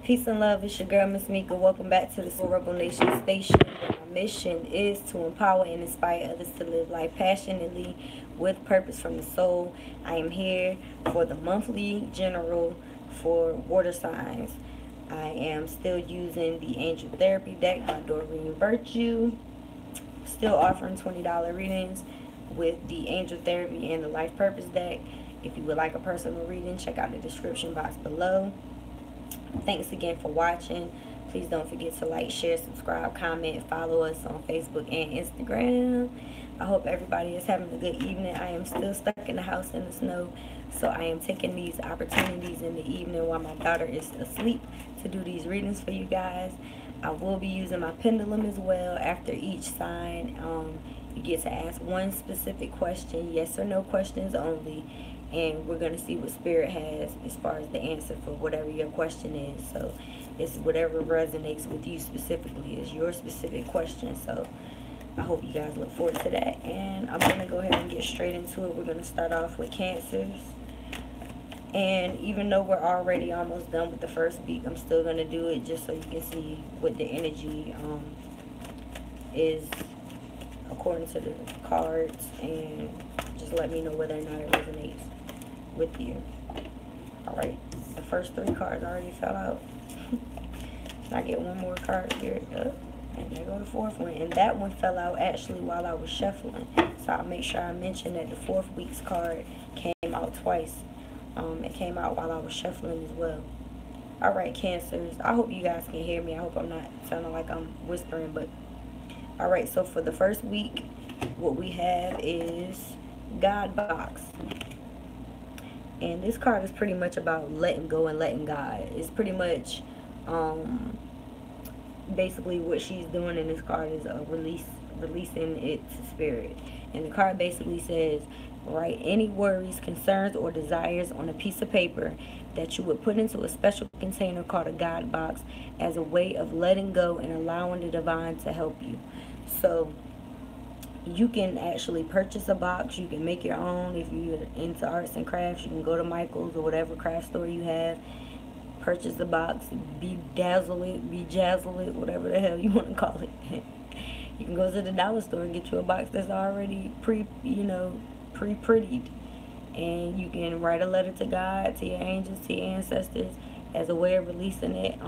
Peace and love, it's your girl, Miss Meka. Welcome back to the Rebel Nation Station. My mission is to empower and inspire others to live life passionately with purpose from the soul. I am here for the monthly general for water signs. I am still using the Angel Therapy deck by Doreen Virtue. Still offering $20 readings with the Angel Therapy and the Life Purpose deck. If you would like a personal reading, check out the description box below. Thanks again for watching. Please don't forget to like, share, subscribe, comment, follow us on Facebook and Instagram. I hope everybody is having a good evening. I am still stuck in the house in the snow, so I am taking these opportunities in the evening while my daughter is asleep to do these readings for you guys. I will be using my pendulum as well after each sign. You get to ask one specific question, yes or no questions only, and we're going to see what Spirit has as far as the answer for whatever your question is. So it's whatever resonates with you specifically is your specific question. So I hope you guys look forward to that. And I'm going to go ahead and get straight into it. We're going to start off with Cancers. And even though we're already almost done with the first week, I'm still going to do it just so you can see what the energy is according to the cards. And just let me know whether or not it resonates with you. Alright, the first three cards already fell out. I get one more card here, and there go the fourth one, and that one fell out actually while I was shuffling, so I'll make sure I mention that the fourth week's card came out twice. It came out while I was shuffling as well. Alright, Cancers, I hope you guys can hear me. I hope I'm not sounding like I'm whispering, but alright, so for the first week, what we have is God Box. And this card is pretty much about letting go and letting God. It's pretty much basically what she's doing in this card is releasing it to Spirit. And the card basically says, write any worries, concerns, or desires on a piece of paper that you would put into a special container called a God Box as a way of letting go and allowing the divine to help you. So you can actually purchase a box. You can make your own. If you're into arts and crafts, you can go to Michael's or whatever craft store you have, purchase the box, bedazzle it, whatever the hell you want to call it. You can go to the dollar store and get you a box that's already pre-prettied, and you can write a letter to God, to your angels, to your ancestors as a way of releasing it.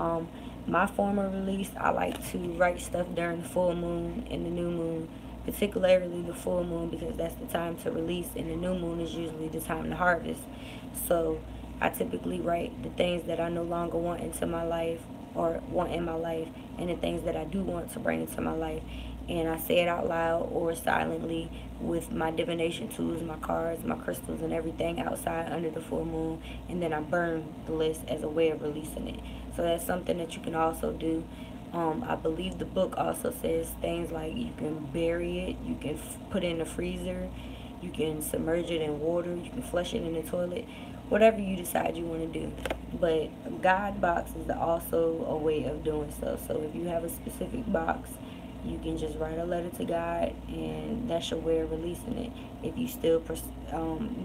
My form of release, I like to write stuff during the full moon and the new moon, particularly the full moon, because that's the time to release, and the new moon is usually the time to harvest. So I typically write the things that I no longer want into my life or want in my life, and the things that I do want to bring into my life, and I say it out loud or silently with my divination tools, my cards, my crystals, and everything outside under the full moon, and then I burn the list as a way of releasing it. So that's something that you can also do. I believe the book also says things like you can bury it, you can put it in the freezer, you can submerge it in water, you can flush it in the toilet, whatever you decide you want to do. But God Box is also a way of doing so. So if you have a specific box, you can just write a letter to God, and that's your way of releasing it. If you still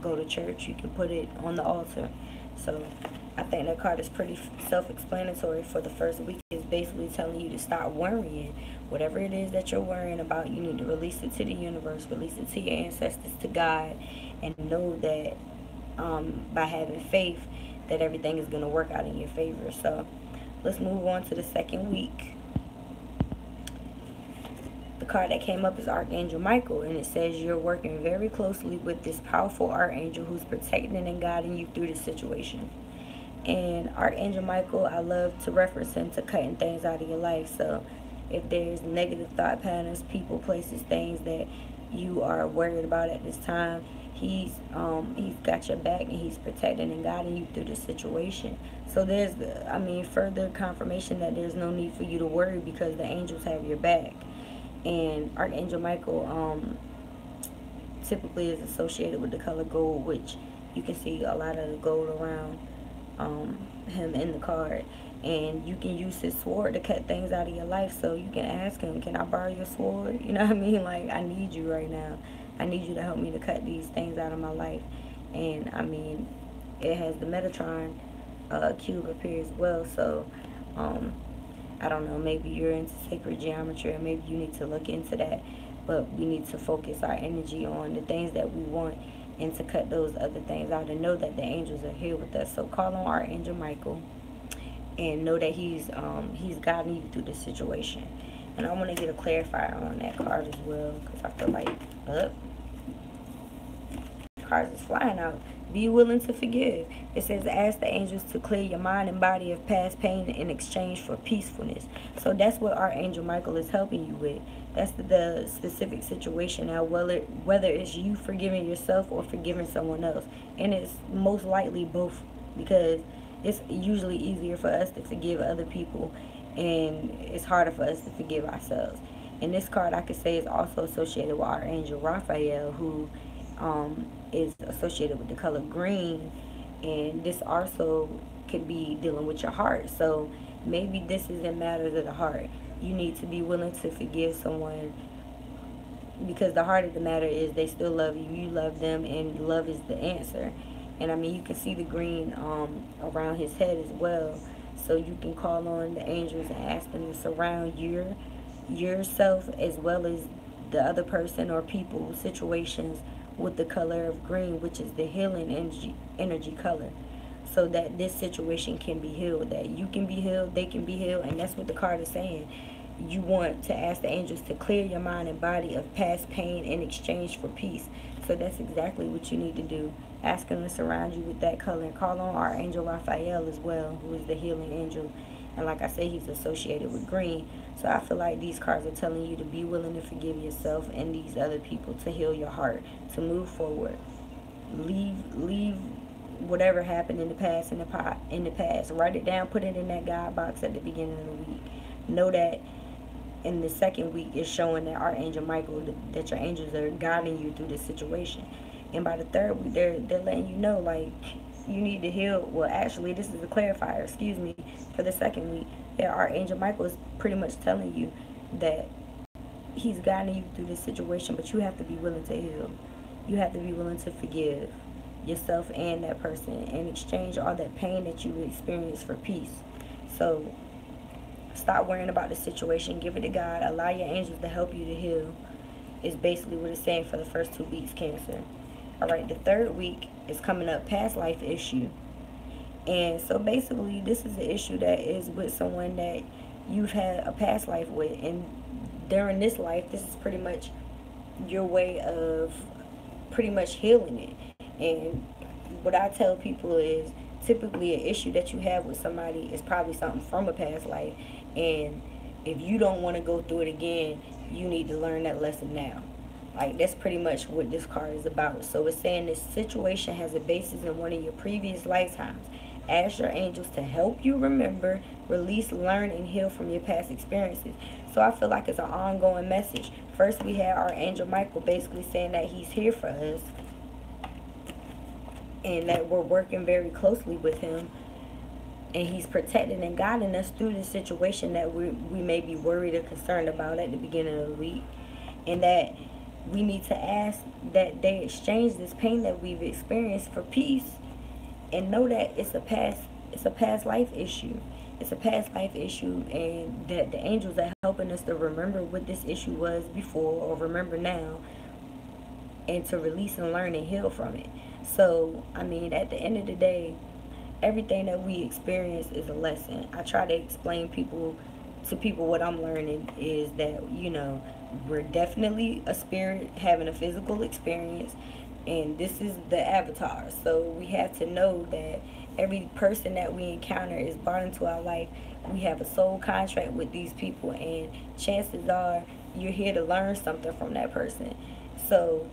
go to church, you can put it on the altar. So I think that card is pretty self-explanatory for the first week. It's basically telling you to stop worrying. Whatever it is that you're worrying about, you need to release it to the universe, release it to your ancestors, to God, and know that by having faith that everything is going to work out in your favor. So let's move on to the second week. The card that came up is Archangel Michael, and it says you're working very closely with this powerful archangel who's protecting and guiding you through this situation. And Archangel Michael, I love to reference him to cutting things out of your life. So if there's negative thought patterns, people, places, things that you are worried about at this time, he's got your back, and he's protecting and guiding you through the situation. So there's further confirmation that there's no need for you to worry because the angels have your back. And Archangel Michael typically is associated with the color gold, which you can see a lot of the gold around him in the card. And you can use his sword to cut things out of your life. So you can ask him, can I borrow your sword? You know what I mean? Like, I need you right now. I need you to help me to cut these things out of my life. And I mean, it has the Metatron cube up here as well. So I don't know, maybe you're into sacred geometry, or maybe you need to look into that. But we need to focus our energy on the things that we want, and to cut those other things out, and know that the angels are here with us. So call on Archangel Michael, and know that he's guiding you through this situation. And I want to get a clarifier on that card as well, because I feel like cards is flying out. Be willing to forgive. It says, ask the angels to clear your mind and body of past pain in exchange for peacefulness. So that's what Archangel Michael is helping you with. That's the specific situation. Now, whether it's you forgiving yourself or forgiving someone else. And it's most likely both, because it's usually easier for us to forgive other people, and it's harder for us to forgive ourselves. And this card, I could say, is also associated with Archangel Raphael, who is associated with the color green. And this also could be dealing with your heart. So maybe this is in matters of the heart. You need to be willing to forgive someone, because the heart of the matter is they still love you, you love them, and love is the answer. And I mean, you can see the green around his head as well. So you can call on the angels and ask them to surround yourself as well as the other person or people, situations, with the color of green, which is the healing energy color, so that this situation can be healed, that you can be healed, they can be healed. And that's what the card is saying. You want to ask the angels to clear your mind and body of past pain in exchange for peace. So that's exactly what you need to do. Ask them to surround you with that color, and call on Archangel Raphael as well, who is the healing angel. And like I said, he's associated with green. So I feel like these cards are telling you to be willing to forgive yourself and these other people, to heal your heart, to move forward. Leave whatever happened in the past in the past. Write it down, put it in that guide box at the beginning of the week. Know that in the second week is showing that Archangel Michael, that your angels are guiding you through this situation. And by the third week, they're letting you know, like, you need to heal. Well, actually, this is a clarifier, excuse me, for the second week. That Archangel Michael is pretty much telling you that he's guiding you through this situation, but you have to be willing to heal. You have to be willing to forgive yourself and that person, and exchange all that pain that you experienced for peace. So stop worrying about the situation. Give it to God. Allow your angels to help you to heal, is basically what it's saying for the first 2 weeks, Cancer. All right, the third week is coming up, past life issue. And so basically, this is an issue that is with someone that you've had a past life with. And during this life, this is pretty much your way of pretty much healing it. And what I tell people is, typically an issue that you have with somebody is probably something from a past life. And if you don't want to go through it again, you need to learn that lesson now. Like, that's pretty much what this card is about. So it's saying this situation has a basis in one of your previous lifetimes. Ask your angels to help you remember, release, learn, and heal from your past experiences. So I feel like it's an ongoing message. First, we had our Angel Michael basically saying that he's here for us, and that we're working very closely with him, and he's protecting and guiding us through the situation that we may be worried or concerned about at the beginning of the week. And that we need to ask that they exchange this pain that we've experienced for peace, and know that it's a past life issue. It's a past life issue, and that the angels are helping us to remember what this issue was before, or remember now, and to release and learn and heal from it. So, I mean, at the end of the day, everything that we experience is a lesson. I try to explain to people what I'm learning is that, you know, we're definitely a spirit having a physical experience, and this is the avatar. So we have to know that every person that we encounter is brought into our life. We have a soul contract with these people, and chances are you're here to learn something from that person. So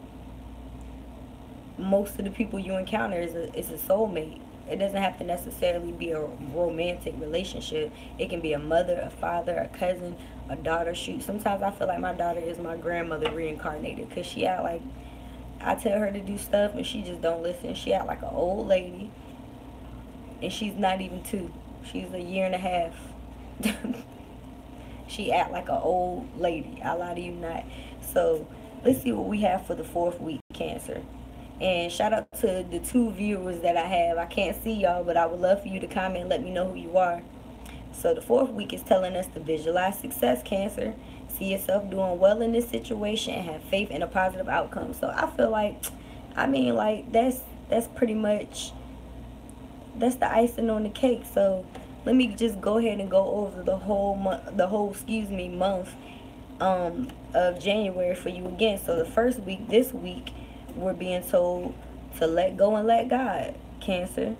most of the people you encounter is a soulmate. It doesn't have to necessarily be a romantic relationship. It can be a mother, a father, a cousin, a daughter. Shoot, sometimes I feel like my daughter is my grandmother reincarnated, because she act like, I tell her to do stuff and she just don't listen. She act like an old lady, and she's not even 2. She's a 1.5 years. She act like an old lady. I lie to you not. So let's see what we have for the 4th week, Cancer. And shout out to the 2 viewers that I have. I can't see y'all, but I would love for you to comment and let me know who you are. So the 4th week is telling us to visualize success, Cancer. See yourself doing well in this situation and have faith in a positive outcome. So I feel like, I mean, like, that's pretty much, that's the icing on the cake. So let me just go ahead and go over the whole month, month of January for you again. So the first week, this week, we're being told to let go and let God, Cancer.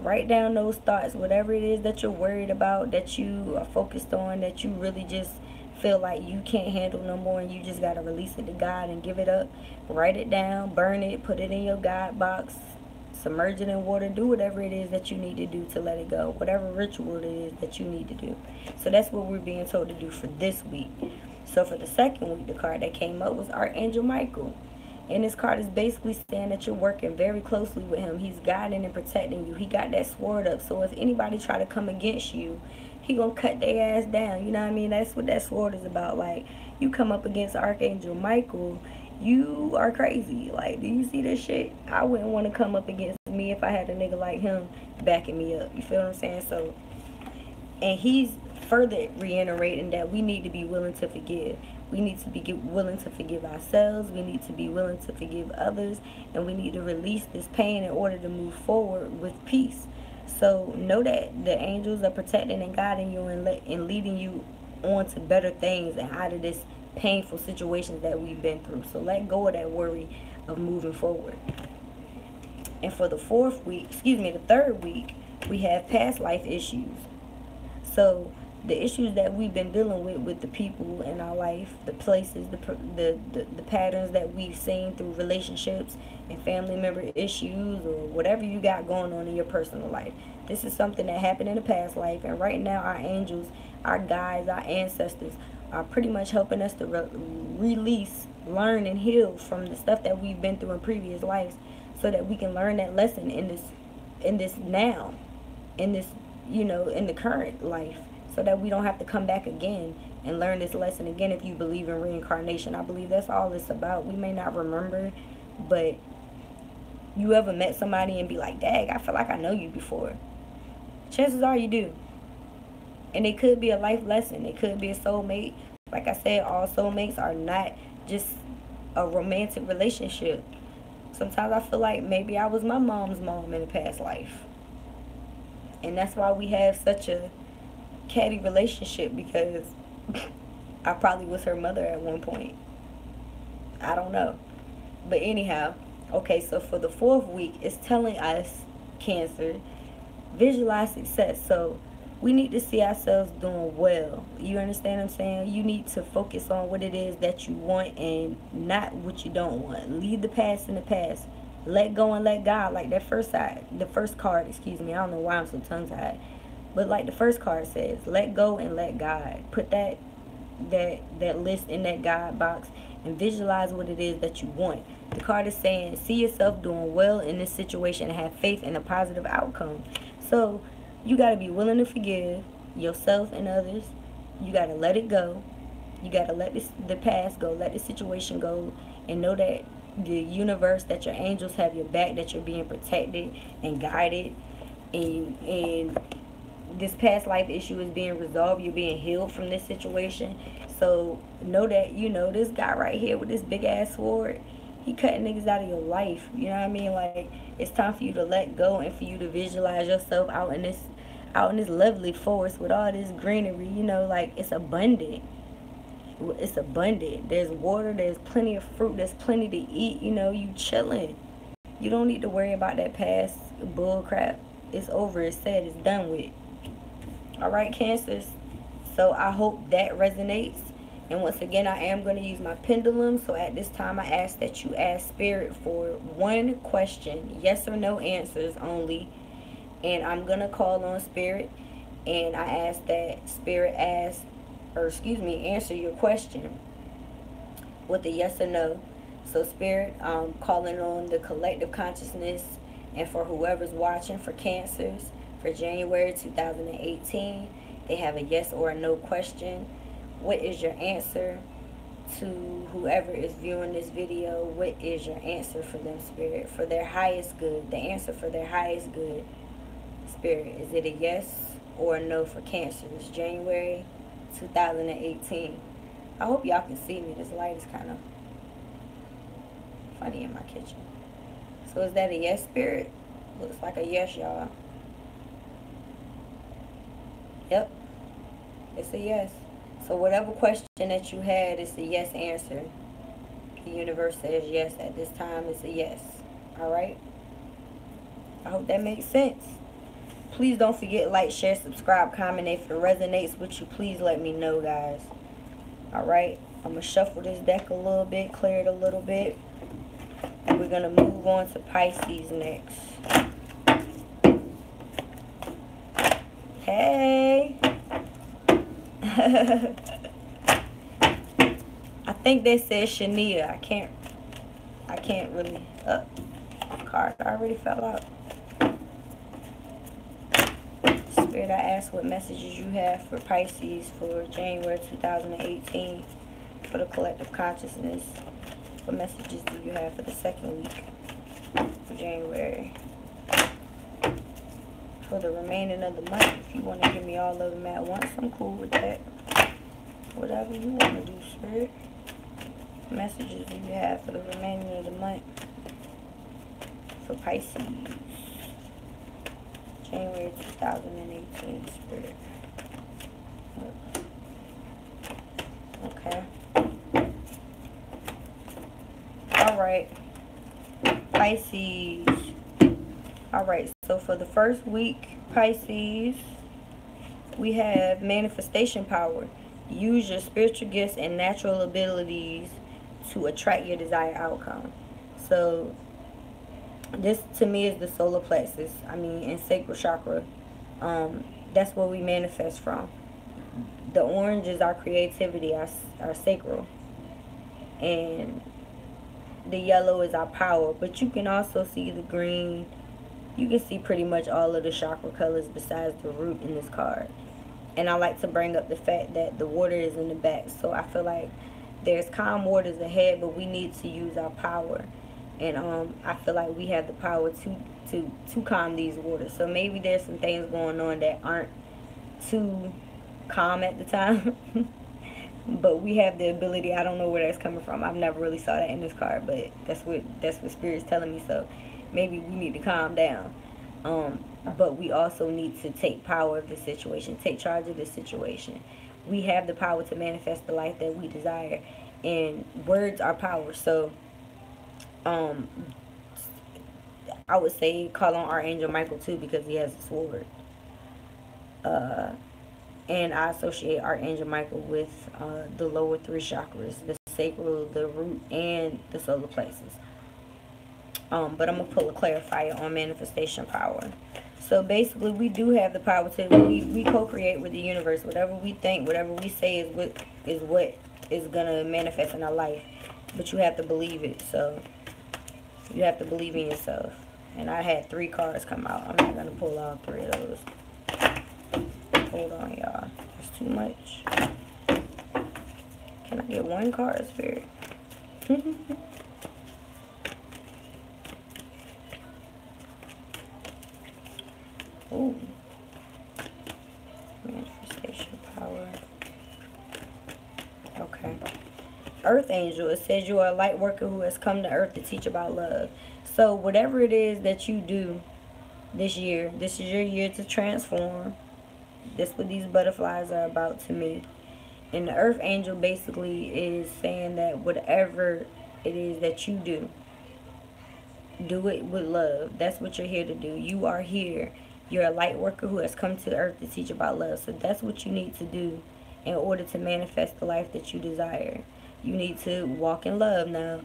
Write down those thoughts, whatever it is that you're worried about, that you are focused on, that you really just feel like you can't handle no more, and you just got to release it to God and give it up. Write it down, burn it, put it in your God box, submerge it in water, do whatever it is that you need to do to let it go, whatever ritual it is that you need to do. So that's what we're being told to do for this week. So for the second week, the card that came up was Archangel Michael. And this card is basically saying that you're working very closely with him. He's guiding and protecting you. He got that sword up. So if anybody try to come against you, he gonna cut their ass down. You know what I mean? That's what that sword is about. Like, you come up against Archangel Michael, you are crazy. Like, do you see this shit? I wouldn't want to come up against me if I had a nigga like him backing me up. You feel what I'm saying? So, and he's further reiterating that we need to be willing to forgive. We need to be willing to forgive ourselves. We need to be willing to forgive others. And we need to release this pain in order to move forward with peace. So know that the angels are protecting and guiding you and leading you on to better things and out of this painful situations that we've been through. So let go of that worry of moving forward. And for the the third week, we have past life issues. So the issues that we've been dealing with the people in our life, the places, the patterns that we've seen through relationships and family member issues, or whatever you got going on in your personal life. This is something that happened in a past life, and right now our angels, our guides, our ancestors are pretty much helping us to release, learn, and heal from the stuff that we've been through in previous lives, so that we can learn that lesson in this now, in this, you know, in the current life, so that we don't have to come back again and learn this lesson again. If you believe in reincarnation, I believe that's all it's about. We may not remember, but you ever met somebody and be like, dang, I feel like I know you before? Chances are you do. And it could be a life lesson. It could be a soulmate. Like I said, all soulmates are not just a romantic relationship. Sometimes I feel like maybe I was my mom's mom in a past life. And that's why we have such a catty relationship, because I probably was her mother at one point. I don't know. But anyhow, okay, so for the 4th week, it's telling us, Cancer, visualize success. So we need to see ourselves doing well. You understand what I'm saying? You need to focus on what it is that you want and not what you don't want. Leave the past in the past. Let go and let God, like that first card, excuse me. I don't know why I'm so tongue-tied. But like the first card says, let go and let God. Put that list in that God box and visualize what it is that you want. The card is saying, see yourself doing well in this situation and have faith in a positive outcome. So you got to be willing to forgive yourself and others. You got to let it go. You got to let the past go, let the situation go, and know that the universe, that your angels have your back, that you're being protected and guided, and this past life issue is being resolved. You're being healed from this situation. So know that, you know, this guy right here with this big ass sword, he cutting niggas out of your life. You know what I mean? Like, it's time for you to let go and for you to visualize yourself out in this lovely forest with all this greenery. You know, like, it's abundant. It's abundant. There's water, there's plenty of fruit, there's plenty to eat. You know, you chilling. You don't need to worry about that past bull crap. It's over, it's said, it's done with. Alright, Cancers, so I hope that resonates. And once again, I am going to use my pendulum. So at this time, I ask that you ask Spirit for one question, yes or no answers only. And I'm going to call on Spirit, and I ask that Spirit answer your question with a yes or no. So Spirit, I'm calling on the collective consciousness, and for whoever's watching, for Cancers, for January 2018, they have a yes or a no question. What is your answer? To whoever is viewing this video, what is your answer for them, Spirit? For their highest good, the answer for their highest good, Spirit. Is it a yes or a no for Cancer. It's January 2018. I hope y'all can see me. This light is kind of funny in my kitchen. So is that a yes, Spirit? Looks like a yes, y'all. Yep. It's a yes. So whatever question that you had, it's a yes answer. The universe says yes at this time. It's a yes. Alright? I hope that makes sense. Please don't forget, like, share, subscribe, comment. If it resonates with you, please let me know, guys. Alright? I'm going to shuffle this deck a little bit, clear it a little bit. And we're going to move on to Pisces next. Hey! I think they said Shania. I can't really. Card already fell out. Spirit, I ask what messages you have for Pisces for January 2018 for the collective consciousness. What messages do you have for the second week for January? For the remaining of the month, if you want to give me all of them at once, I'm cool with that. Whatever you want to do, Spirit. What messages do you have for the remaining of the month for Pisces? January 2018, Spirit. Okay. Alright. Pisces. Alright, so for the first week, Pisces, we have manifestation power. Use your spiritual gifts and natural abilities to attract your desired outcome. So, this to me is the solar plexus. And sacral chakra. That's where we manifest from. The orange is our creativity, our sacral. And the yellow is our power. But you can also see the green. You can see pretty much all of the chakra colors besides the root in this card. And I like to bring up the fact that the water is in the back. So I feel like there's calm waters ahead, but we need to use our power. And I feel like we have the power to calm these waters. So maybe there's some things going on that aren't too calm at the time. But we have the ability. I don't know where that's coming from. I've never really saw that in this card, but that's what Spirit's telling me. So maybe we need to calm down. But we also need to take power of the situation, take charge of the situation. We have the power to manifest the life that we desire, and words are power. So I would say call on Archangel Michael too, because he has a sword. And I associate Archangel Michael with the lower three chakras, the sacral, the root, and the solar plexus. But I'm going to pull a clarifier on manifestation power. So basically, we do have the power to, we co-create with the universe. Whatever we think, whatever we say is what is going to manifest in our life. But you have to believe it. So you have to believe in yourself. And I had 3 cards come out. I'm not going to pull all 3 of those. Hold on, y'all. It's too much. Can I get 1 card, Spirit? Ooh. Manifestation power. Okay. Earth Angel. It says you are a light worker who has come to Earth to teach about love. So whatever it is that you do this year, this is your year to transform. That's what these butterflies are about to me. And the Earth Angel basically is saying that whatever it is that you do it with love. That's what you're here to do. You are here. You're a light worker who has come to Earth to teach about love. So that's what you need to do in order to manifest the life that you desire. You need to walk in love. Now,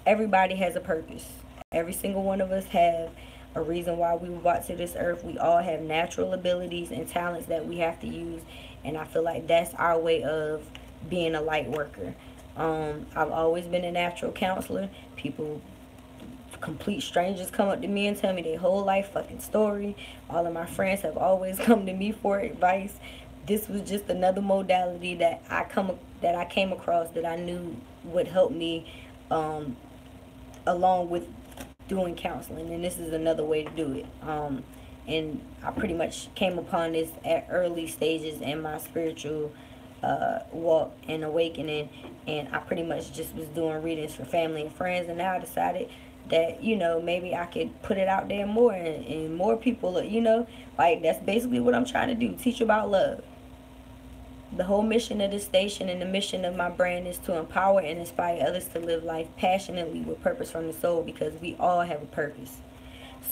everybody has a purpose. Every single one of us have a reason why we were brought to this earth. We all have natural abilities and talents that we have to use. And I feel like that's our way of being a light worker. I've always been a natural counselor. Complete strangers come up to me and tell me their whole life fucking story. All of my friends have always come to me for advice. This was just another modality that I came across that I knew would help me along with doing counseling, and this is another way to do it. and I pretty much came upon this at early stages in my spiritual walk and awakening, and I pretty much just was doing readings for family and friends, and now I decided that, you know, maybe I could put it out there more, and more people, you know, like, that's basically what I'm trying to do, teach about love. The whole mission of this station and the mission of my brand is to empower and inspire others to live life passionately with purpose from the soul, because we all have a purpose.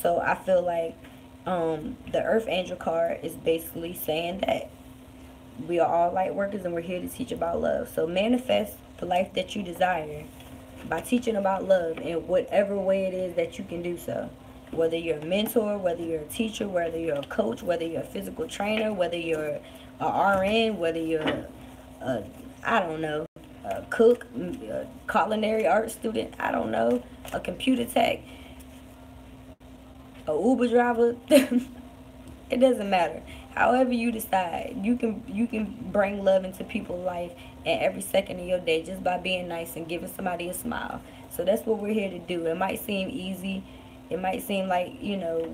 So I feel like the Earth Angel card is basically saying that we are all light workers and we're here to teach about love. So manifest the life that you desire by teaching about love in whatever way it is that you can do so. Whether you're a mentor, whether you're a teacher, whether you're a coach, whether you're a physical trainer, whether you're a RN, whether you're a, I don't know, a cook, a culinary art student, I don't know, a computer tech, a Uber driver, it doesn't matter. However you decide, you can bring love into people's life at every second of your day just by being nice and giving somebody a smile. So that's what we're here to do. It might seem easy. It might seem like, you know,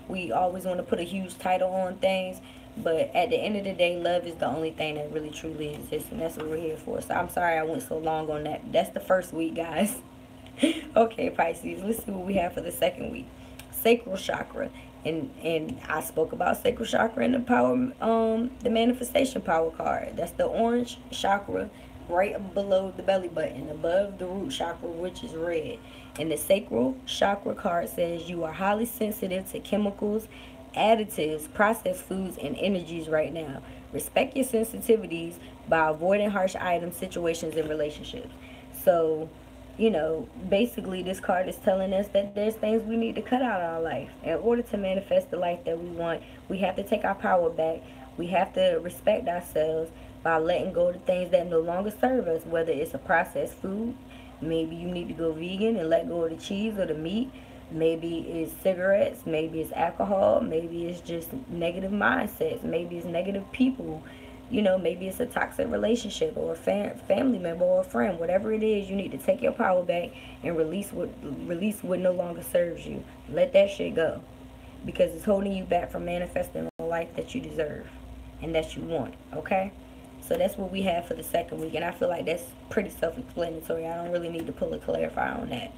we always want to put a huge title on things, but at the end of the day, love is the only thing that really truly exists, and that's what we're here for. So I'm sorry I went so long on that. That's the first week, guys. Okay, Pisces, let's see what we have for the second week. Sacral chakra. And I spoke about sacral chakra in the power, the manifestation power card. That's the orange chakra right below the belly button, above the root chakra, which is red. And the sacral chakra card says you are highly sensitive to chemicals, additives, processed foods, and energies right now. Respect your sensitivities by avoiding harsh items, situations, and relationships. So, you know, basically this card is telling us that there's things we need to cut out of our life. In order to manifest the life that we want, we have to take our power back. We have to respect ourselves by letting go of the things that no longer serve us, whether it's a processed food. Maybe you need to go vegan and let go of the cheese or the meat. Maybe it's cigarettes. Maybe it's alcohol. Maybe it's just negative mindsets. Maybe it's negative people. You know, maybe it's a toxic relationship or a family member or a friend. Whatever it is, you need to take your power back and release what no longer serves you. Let that shit go, because it's holding you back from manifesting a life that you deserve and that you want. Okay? So that's what we have for the second week, and I feel like that's pretty self-explanatory. I don't really need to pull a clarifier on that.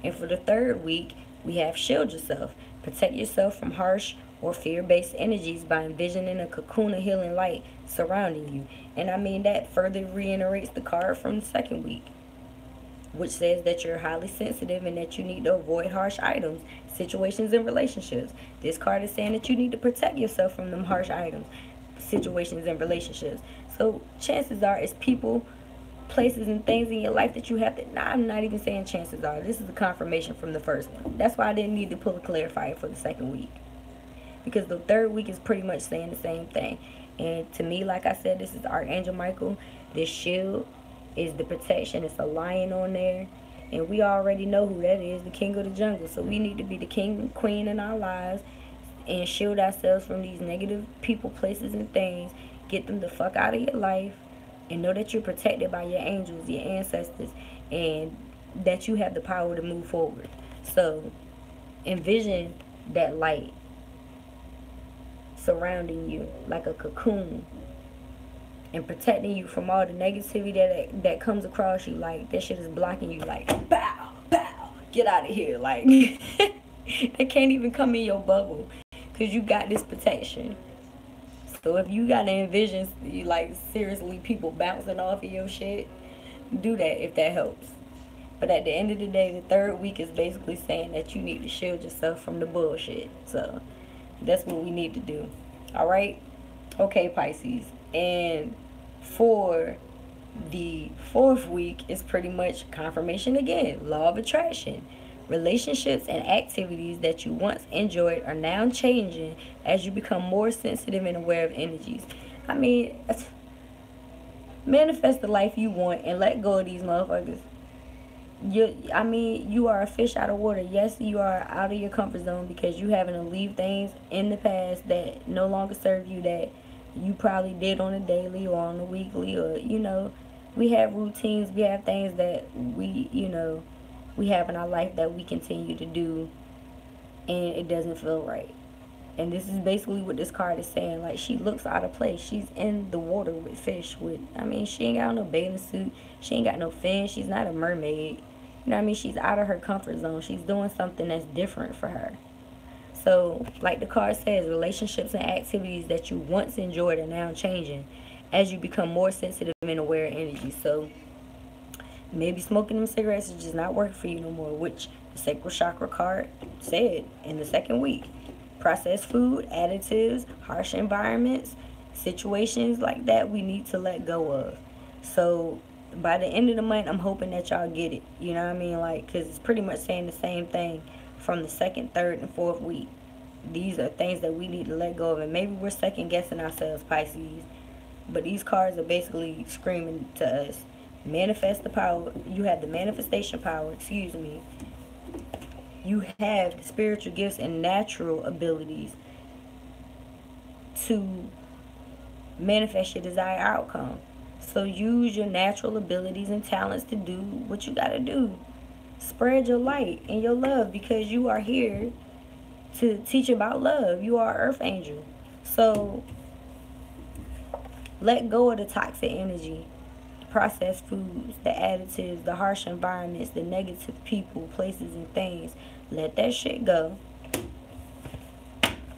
And for the third week, we have shield yourself. Protect yourself from harsh or fear-based energies by envisioning a cocoon of healing light surrounding you. And I mean, that further reiterates the card from the second week, which says that you're highly sensitive and that you need to avoid harsh items, situations, and relationships. This card is saying that you need to protect yourself from them harsh items, situations, and relationships. So chances are it's people, places, and things in your life that you have to... Nah, I'm not even saying chances are. This is a confirmation from the first one. That's why I didn't need to pull a clarifier for the second week, because the third week is pretty much saying the same thing. And to me, like I said, this is Archangel Michael. This shield is the protection. It's a lion on there, and we already know who that is, the king of the jungle. So we need to be the king and queen in our lives and shield ourselves from these negative people, places, and things. Get them the fuck out of your life, and know that you're protected by your angels, your ancestors, and that you have the power to move forward. So envision that light surrounding you like a cocoon and protecting you from all the negativity that comes across you. Like, that shit is blocking you. Like, bow, bow, get out of here. Like, they can't even come in your bubble because you got this protection. So if you got to envision, like, seriously, people bouncing off of your shit, do that if that helps. But at the end of the day, the third week is basically saying that you need to shield yourself from the bullshit. So that's what we need to do. All right? Okay, Pisces. And for the fourth week is pretty much confirmation again. Law of attraction. Relationships and activities that you once enjoyed are now changing as you become more sensitive and aware of energies. I mean, manifest the life you want and let go of these motherfuckers. You are a fish out of water. Yes, you are out of your comfort zone because you having to leave things in the past that no longer serve you, that you probably did on a daily or on a weekly, or, you know, we have routines, we have things that we have in our life that we continue to do, and it doesn't feel right. And this is basically what this card is saying. Like, she looks out of place. She's in the water with fish. I mean, she ain't got no bathing suit. She ain't got no fins. She's not a mermaid. You know what I mean? She's out of her comfort zone. She's doing something that's different for her. So, like the card says, relationships and activities that you once enjoyed are now changing as you become more sensitive and aware of energy. So, maybe smoking them cigarettes is just not working for you no more, which the sacral chakra card said in the second week. Processed food, additives, harsh environments, situations like that we need to let go of. So by the end of the month, I'm hoping that y'all get it. You know what I mean? Like, because it's pretty much saying the same thing from the second, third, and fourth week. These are things that we need to let go of. And maybe we're second guessing ourselves, Pisces. But these cards are basically screaming to us. Manifest the power. You have the manifestation power, excuse me. You have the spiritual gifts and natural abilities to manifest your desired outcome. So use your natural abilities and talents to do what you got to do. Spread your light and your love, because you are here to teach about love. You are an earth angel. So let go of the toxic energy, the processed foods, the additives, the harsh environments, the negative people, places, and things. Let that shit go.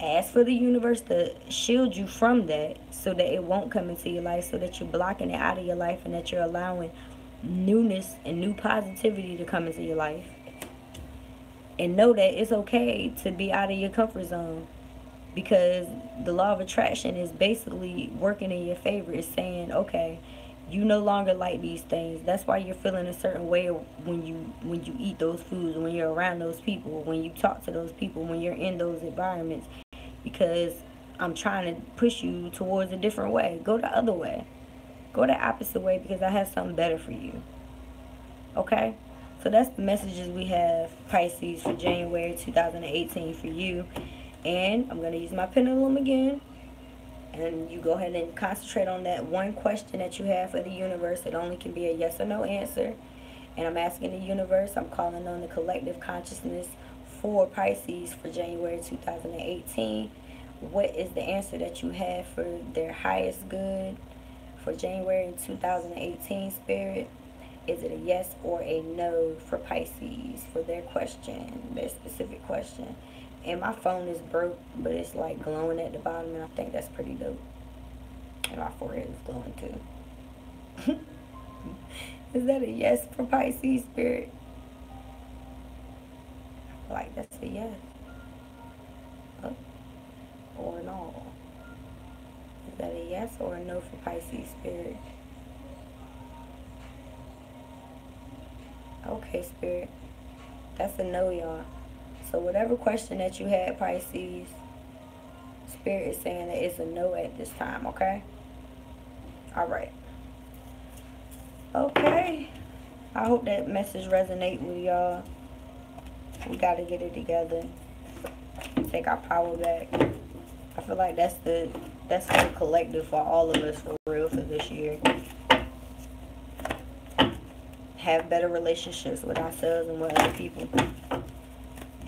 Ask for the universe to shield you from that so that it won't come into your life, so that you're blocking it out of your life and that you're allowing newness and new positivity to come into your life. And know that it's okay to be out of your comfort zone, because the law of attraction is basically working in your favor. It's saying, okay, you no longer like these things. That's why you're feeling a certain way when you eat those foods, when you're around those people, when you talk to those people, when you're in those environments. Because I'm trying to push you towards a different way. Go the other way. Go the opposite way, because I have something better for you. Okay? So that's the messages we have, Pisces, for January 2018 for you. And I'm going to use my pendulum again. And you go ahead and concentrate on that one question that you have for the universe. It only can be a yes or no answer. And I'm asking the universe, I'm calling on the collective consciousness for Pisces for January 2018. What is the answer that you have for their highest good for January 2018, Spirit? Is it a yes or a no for Pisces for their question, their specific question? And my phone is broke, but it's like glowing at the bottom, and I think that's pretty dope. And my forehead is glowing too. Is that a yes for Pisces, Spirit? I feel like that's a yes. Or no. Is that a yes or a no for Pisces, Spirit? Okay, Spirit. That's a no, y'all. So whatever question that you had, Pisces, Spirit is saying that it's a no at this time, okay? Alright. Okay. I hope that message resonates with y'all. We got to get it together. Take our power back. I feel like that's the collective for all of us, for real, for this year. Have better relationships with ourselves and with other people.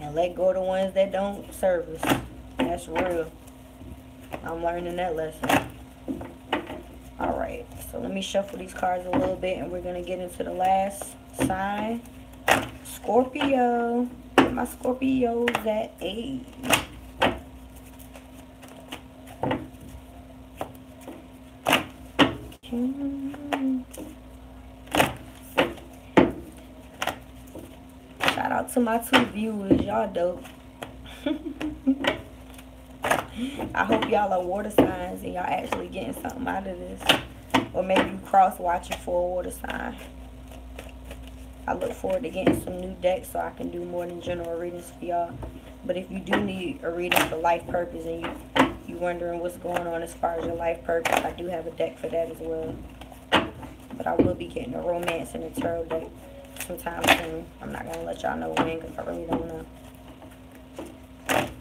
And let go of the ones that don't serve us. That's real. I'm learning that lesson. Alright, so let me shuffle these cards a little bit, and we're going to get into the last sign. Scorpio. Where my Scorpios at? 8. Shout out to my 2 viewers. Y'all dope. I hope y'all are water signs and y'all actually getting something out of this. Or maybe you cross-watching for a water sign. I look forward to getting some new decks so I can do more than general readings for y'all. But if you do need a reading for life purpose and you wondering what's going on as far as your life purpose, I do have a deck for that as well. But I will be getting a romance and a tarot deck sometime soon. I'm not going to let y'all know when, because I really don't know.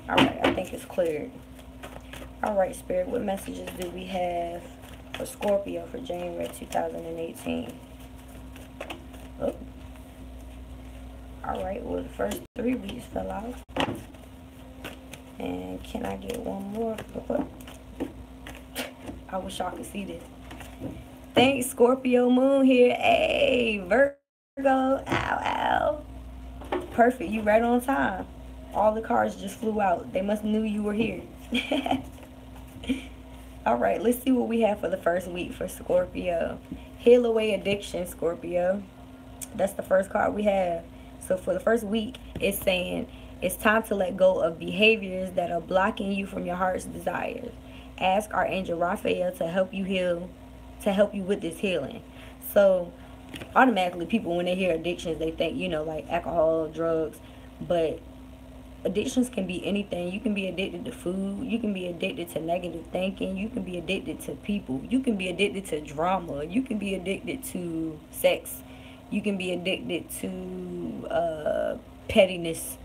Alright, I think it's cleared. Alright, Spirit, what messages do we have for Scorpio for January 2018? Oh. Alright, well, the first 3 weeks fell out. And can I get one more? I wish y'all could see this. Thanks, Scorpio moon here. Hey, Virgo. Ow, ow. Perfect. You right on time. All the cards just flew out. They must knew you were here. All right, let's see what we have for the first week for Scorpio. Heal away addiction, Scorpio. That's the first card we have. So for the first week, it's saying it's time to let go of behaviors that are blocking you from your heart's desires. Ask Archangel Raphael to help you heal, to help you with this healing. So automatically people, when they hear addictions, they think, you know, like alcohol, drugs. But addictions can be anything. You can be addicted to food. You can be addicted to negative thinking. You can be addicted to people. You can be addicted to drama. You can be addicted to sex. You can be addicted to pettiness.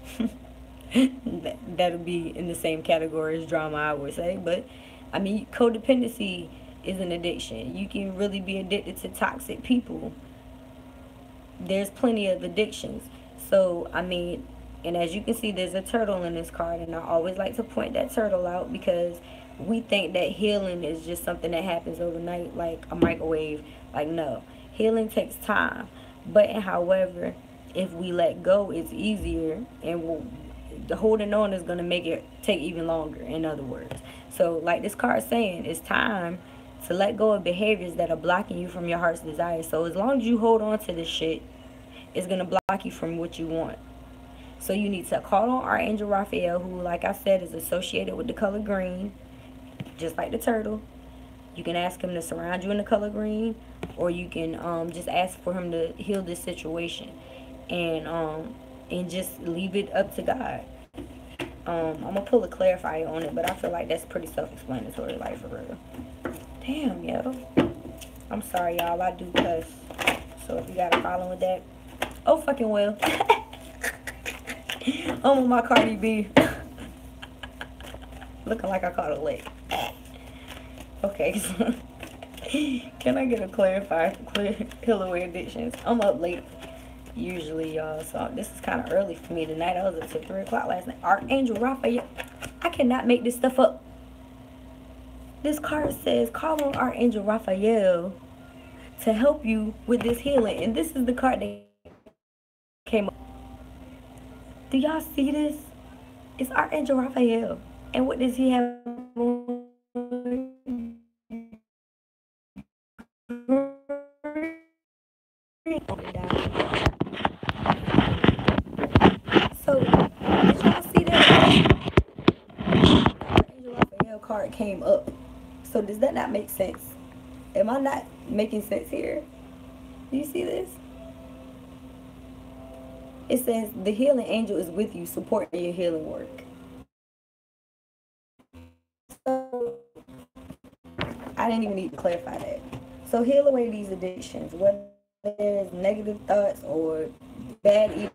That'll be in the same category as drama, I would say. But I mean, codependency is an addiction. You can really be addicted to toxic people. There's plenty of addictions. So I mean, and as you can see, there's a turtle in this card, and I always like to point that turtle out because we think that healing is just something that happens overnight, like a microwave. Like, no, healing takes time. But however, if we let go, it's easier, and the holding on is going to make it take even longer, in other words. So like this card is saying, it's time to let go of behaviors that are blocking you from your heart's desire. So as long as you hold on to this shit, it's going to block you from what you want. So you need to call on Archangel Raphael, who, like I said, is associated with the color green, just like the turtle. You can ask him to surround you in the color green, or you can just ask for him to heal this situation, and just leave it up to God. I'm gonna pull a clarifier on it, but I feel like that's pretty self-explanatory, like, for real. Damn, yo. I'm sorry, y'all. I do cuss. So if you got a problem with that, oh fucking well. I'm on my Cardi B. Looking like I caught a lick. Okay, so can I get a clarifier for heal away addictions? I'm up late usually, y'all, so this is kind of early for me tonight. I was up till 3 o'clock last night. Archangel Raphael. I cannot make this stuff up. This card says, call on Archangel Raphael to help you with this healing. And this is the card that came up. Do y'all see this? It's Archangel Raphael. And what does he have on? So, did y'all see that? Archangel Raphael card came up. So does that not make sense? Am I not making sense here? Do you see this? It says the healing angel is with you, supporting your healing work. So I didn't even need to clarify that. So heal away these addictions, whether there's negative thoughts or bad eating,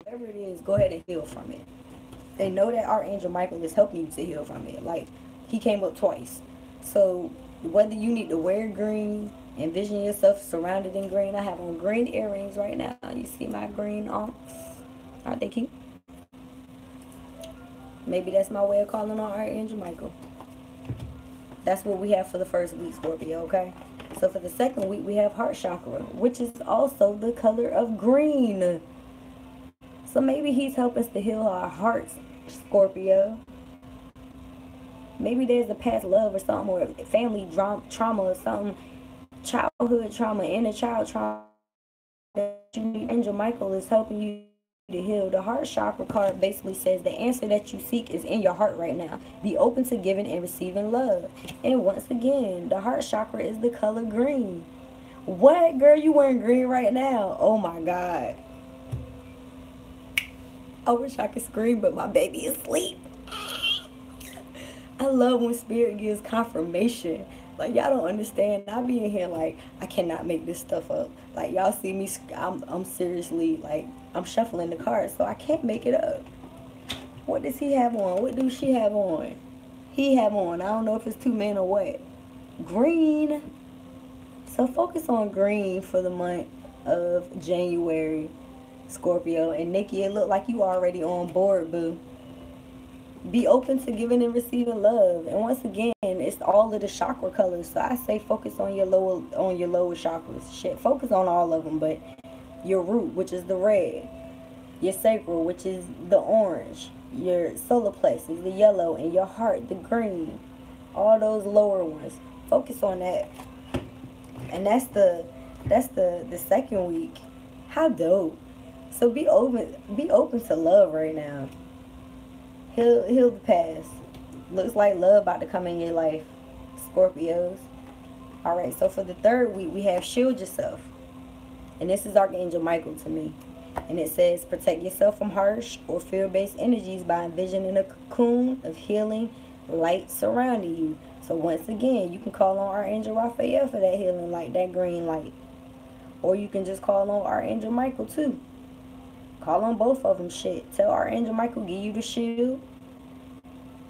whatever it is, go ahead and heal from it. They know that Archangel Michael is helping you to heal from it. Like, he came up twice. So whether you need to wear green, envision yourself surrounded in green. I have on green earrings right now. You see my green arms? Aren't they cute? Maybe that's my way of calling on Archangel Michael. That's what we have for the first week, Scorpio, okay? So for the second week, we have heart chakra, which is also the color of green. So maybe he's helping us to heal our hearts, Scorpio. Maybe there's a past love or something, or family trauma or something, childhood trauma, inner child trauma. Angel Michael is helping you to heal. The heart chakra card basically says the answer that you seek is in your heart right now. Be open to giving and receiving love. And once again, the heart chakra is the color green. What, girl? You wearing green right now? Oh my God. I wish I could scream, but my baby is asleep. I love when spirit gives confirmation. Like, y'all don't understand. I be in here like, I cannot make this stuff up. Like, y'all see me, I'm seriously, like, I'm shuffling the cards, so I can't make it up. What does he have on? What do she have on? He have on. I don't know if it's two men or what. Green. So focus on green for the month of January, Scorpio. And Nikki, it look like you already on board, boo. Be open to giving and receiving love. And once again, it's all of the chakra colors. So I say focus on your lower chakras. Shit, focus on all of them, but your root, which is the red, your sacral, which is the orange, your solar plexus, the yellow, and your heart, the green. All those lower ones. Focus on that. And that's the second week. How dope. So be open to love right now. Heal the past. Looks like love about to come in your life, Scorpios. Alright, so for the third week, we have shield yourself. And this is Archangel Michael to me. And it says, protect yourself from harsh or fear-based energies by envisioning a cocoon of healing light surrounding you. So once again, you can call on Archangel Raphael for that healing light, that green light. Or you can just call on Archangel Michael too. Call on both of them. Shit. Tell Archangel Michael give you the shield.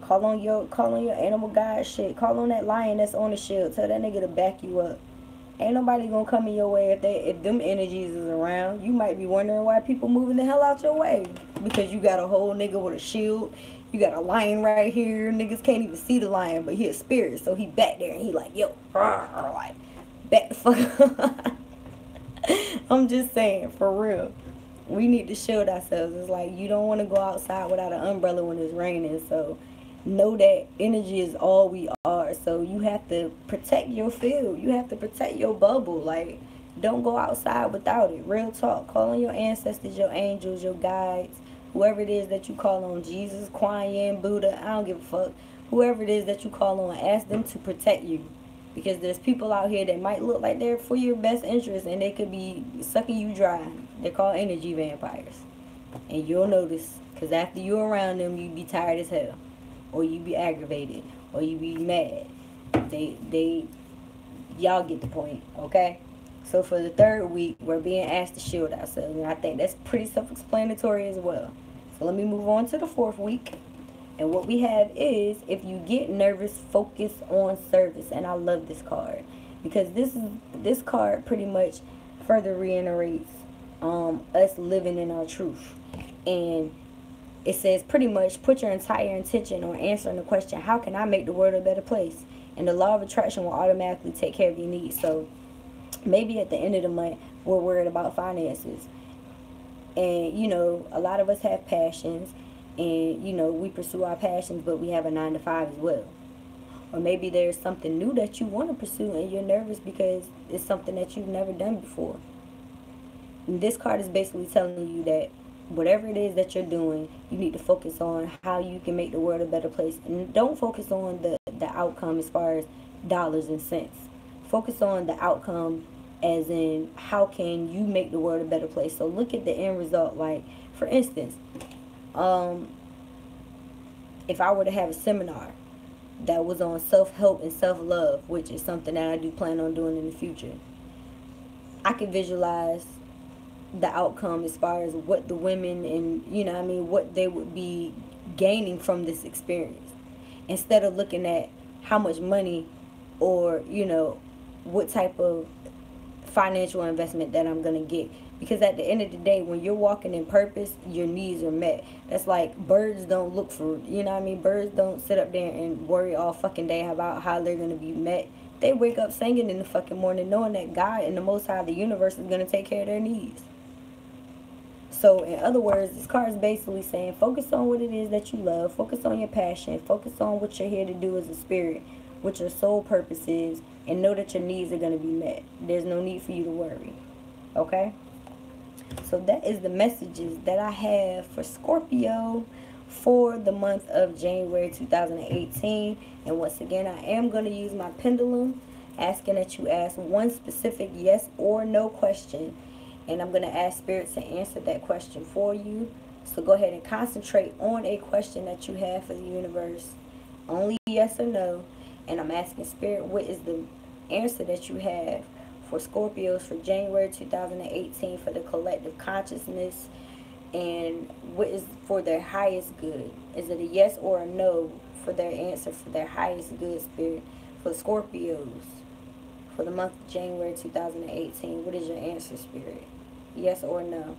Call on your animal guide. Shit. Call on that lion that's on the shield. Tell that nigga to back you up. Ain't nobody gonna come in your way if them energies is around. You might be wondering why people moving the hell out your way. Because you got a whole nigga with a shield. You got a lion right here. Niggas can't even see the lion, but he a spirit. So he back there and he like, yo, like, back the fuck up. I'm just saying, for real. We need to shield ourselves. It's like you don't want to go outside without an umbrella when it's raining. So know that energy is all we are. So you have to protect your field. You have to protect your bubble. Like, don't go outside without it. Real talk. Call on your ancestors, your angels, your guides, whoever it is that you call on. Jesus, Kuan Yin, Buddha, I don't give a fuck. Whoever it is that you call on, ask them to protect you. Because there's people out here that might look like they're for your best interest and they could be sucking you dry. They're called energy vampires. And you'll notice, because after you're around them, you be tired as hell. Or you be aggravated. Or you be mad. Y'all get the point, okay? So for the third week, we're being asked to shield ourselves. And I think that's pretty self-explanatory as well. So let me move on to the fourth week. And what we have is, if you get nervous, focus on service. And I love this card. Because this card pretty much further reiterates us living in our truth. And it says pretty much put your entire intention on answering the question, how can I make the world a better place? And the law of attraction will automatically take care of your needs. So maybe at the end of the month, we're worried about finances. And, you know, a lot of us have passions. And, you know, we pursue our passions, but we have a 9-to-5 as well. Or maybe there's something new that you want to pursue and you're nervous because it's something that you've never done before. And this card is basically telling you that whatever it is that you're doing, you need to focus on how you can make the world a better place. And don't focus on the outcome as far as dollars and cents. Focus on the outcome as in how can you make the world a better place. So look at the end result. Like, for instance, if I were to have a seminar that was on self-help and self-love, which is something that I do plan on doing in the future, I could visualize the outcome as far as what the women and, you know what I mean, what they would be gaining from this experience. Instead of looking at how much money or, you know, what type of financial investment that I'm going to get. Because at the end of the day, when you're walking in purpose, your needs are met. That's like birds don't look for, you know what I mean? Birds don't sit up there and worry all fucking day about how they're going to be met. They wake up singing in the fucking morning knowing that God and the Most High, the universe, is going to take care of their needs. So, in other words, this card is basically saying focus on what it is that you love. Focus on your passion. Focus on what you're here to do as a spirit, what your soul purpose is, and know that your needs are going to be met. There's no need for you to worry. Okay? So that is the messages that I have for Scorpio for the month of January 2018. And once again, I am going to use my pendulum, asking that you ask one specific yes or no question. And I'm going to ask Spirit to answer that question for you. So go ahead and concentrate on a question that you have for the universe. Only yes or no. And I'm asking Spirit, what is the answer that you have for Scorpios for January 2018 for the collective consciousness, and what is for their highest good? Is it a yes or a no for their answer for their highest good, Spirit? For Scorpios for the month of January 2018, what is your answer, Spirit? Yes or no?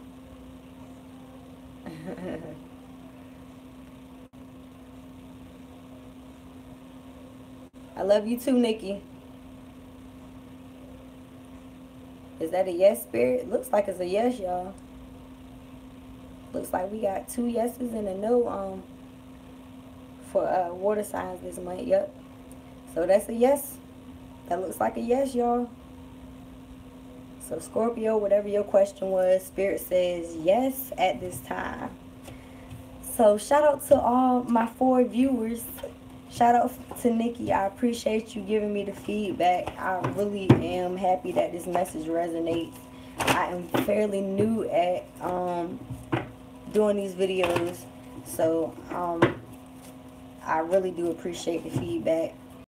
I love you too, Nikki. Is that a yes, Spirit? Looks like it's a yes, y'all. Looks like we got 2 yeses and a no for water signs this month. Yep. So that's a yes. That looks like a yes, y'all. So Scorpio, whatever your question was, Spirit says yes at this time. So shout out to all my 4 viewers. Shout out to Nikki. I appreciate you giving me the feedback. I really am happy that this message resonates. I am fairly new at doing these videos, so I really do appreciate the feedback,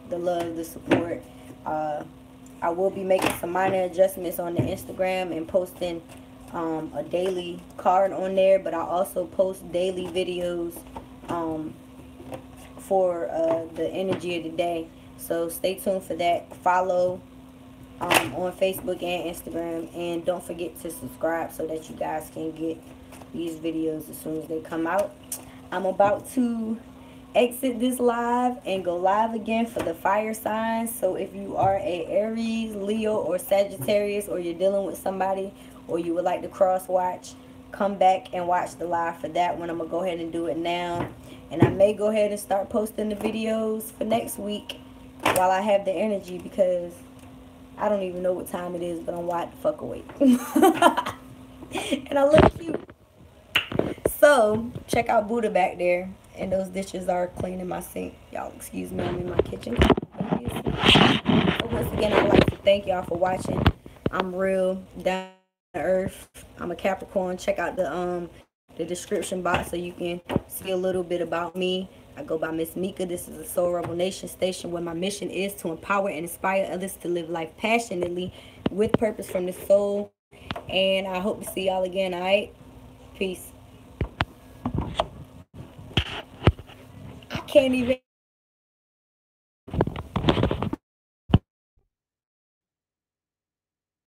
the love, the support. I will be making some minor adjustments on the Instagram and posting a daily card on there, but I also post daily videos for the energy of the day. So stay tuned for that. Follow on Facebook and Instagram, and don't forget to subscribe so that you guys can get these videos as soon as they come out. I'm about to exit this live and go live again for the fire signs. So if you are a Aries, Leo, or Sagittarius, or you're dealing with somebody, or you would like to cross watch, come back and watch the live for that one. I'm gonna go ahead and do it now, and I may go ahead and start posting the videos for next week while I have the energy, because I don't even know what time it is, but I'm wide the fuck awake. And I look cute. So check out Buddha back there, and those dishes are clean in my sink. Y'all excuse me, I'm in my kitchen. So once again, I'd like to thank y'all for watching. I'm real, down to earth. I'm a Capricorn. Check out the description box so you can see a little bit about me. I go by Miss Meka. This is a Soul Rebel Nation station where my mission is to empower and inspire others to live life passionately with purpose from the soul. And I hope to see y'all again. All right, peace. I can't even